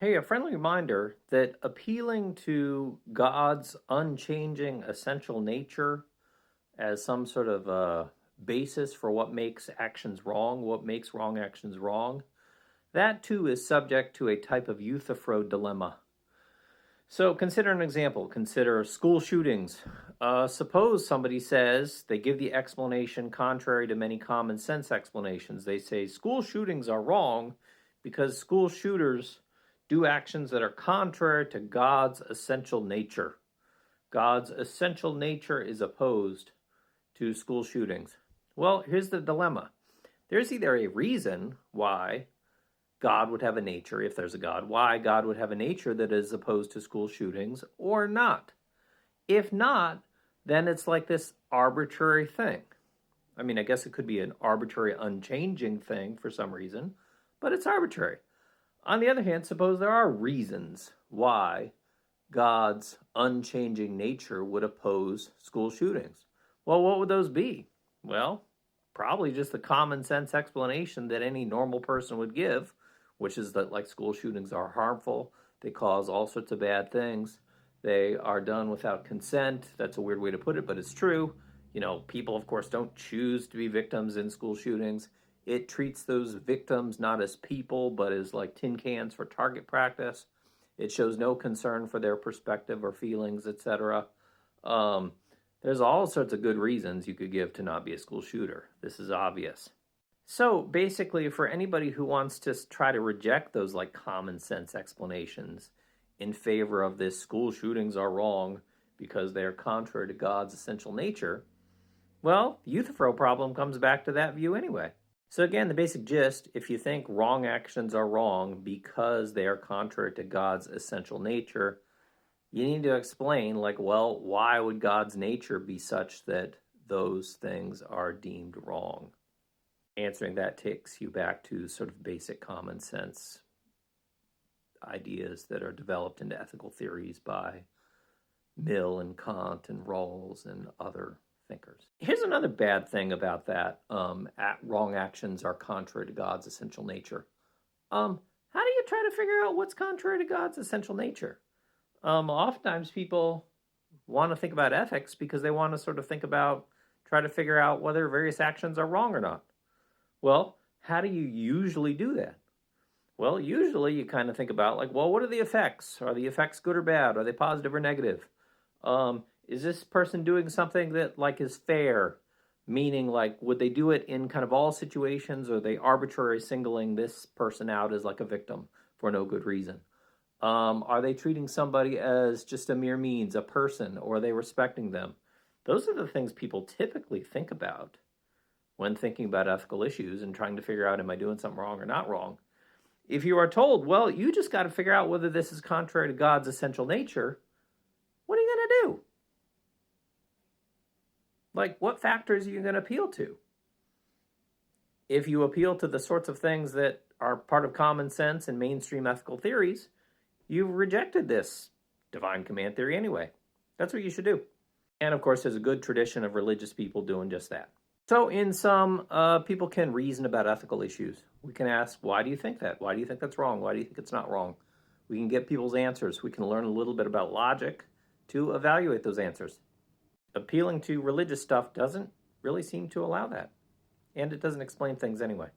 Hey, a friendly reminder that appealing to God's unchanging essential nature as some sort of basis for what makes actions wrong, what makes wrong actions wrong, that too is subject to a type of Euthyphro dilemma. So consider an example. Consider school shootings. Suppose somebody says, they give the explanation contrary to many common sense explanations. They say school shootings are wrong because school shooters do actions that are contrary to God's essential nature. God's essential nature is opposed to school shootings. Well, here's the dilemma. There's either a reason why God would have a nature, if there's a God, why God would have a nature that is opposed to school shootings or not. If not, then it's like this arbitrary thing. I mean, I guess it could be an arbitrary, unchanging thing for some reason, but it's arbitrary. On the other hand, suppose there are reasons why God's unchanging nature would oppose school shootings. Well, what would those be? Well, probably just the common sense explanation that any normal person would give, which is that like school shootings are harmful, they cause all sorts of bad things, they are done without consent. That's a weird way to put it, but it's true. You know, people, of course, don't choose to be victims in school shootings. It treats those victims not as people, but as like tin cans for target practice. It shows no concern for their perspective or feelings, etc. There's all sorts of good reasons you could give to not be a school shooter. This is obvious. So basically, for anybody who wants to try to reject those like common sense explanations in favor of this school shootings are wrong because they are contrary to God's essential nature, well, the Euthyphro problem comes back to that view anyway. So again, the basic gist, if you think wrong actions are wrong because they are contrary to God's essential nature, you need to explain, like, well, why would God's nature be such that those things are deemed wrong? Answering that takes you back to sort of basic common sense ideas that are developed into ethical theories by Mill and Kant and Rawls and other thinkers. Here's another bad thing about that. Wrong actions are contrary to God's essential nature. How do you try to figure out what's contrary to God's essential nature? Oftentimes people want to think about ethics because they want to sort of try to figure out whether various actions are wrong or not. Well, how do you usually do that? Well, usually you kind of think about like, well, what are the effects? Are the effects good or bad? Are they positive or negative? Is this person doing something that like is fair? Meaning like, would they do it in kind of all situations, or are they arbitrarily singling this person out as like a victim for no good reason? Are they treating somebody as just a mere means, a person, or are they respecting them? Those are the things people typically think about when thinking about ethical issues and trying to figure out, am I doing something wrong or not wrong? If you are told, well, you just got to figure out whether this is contrary to God's essential nature, what are you going to do? Like, what factors are you going to appeal to? If you appeal to the sorts of things that are part of common sense and mainstream ethical theories, you've rejected this divine command theory anyway. That's what you should do. And of course, there's a good tradition of religious people doing just that. So in sum, people can reason about ethical issues. We can ask, why do you think that? Why do you think that's wrong? Why do you think it's not wrong? We can get people's answers. We can learn a little bit about logic to evaluate those answers. Appealing to religious stuff doesn't really seem to allow that. And it doesn't explain things anyway.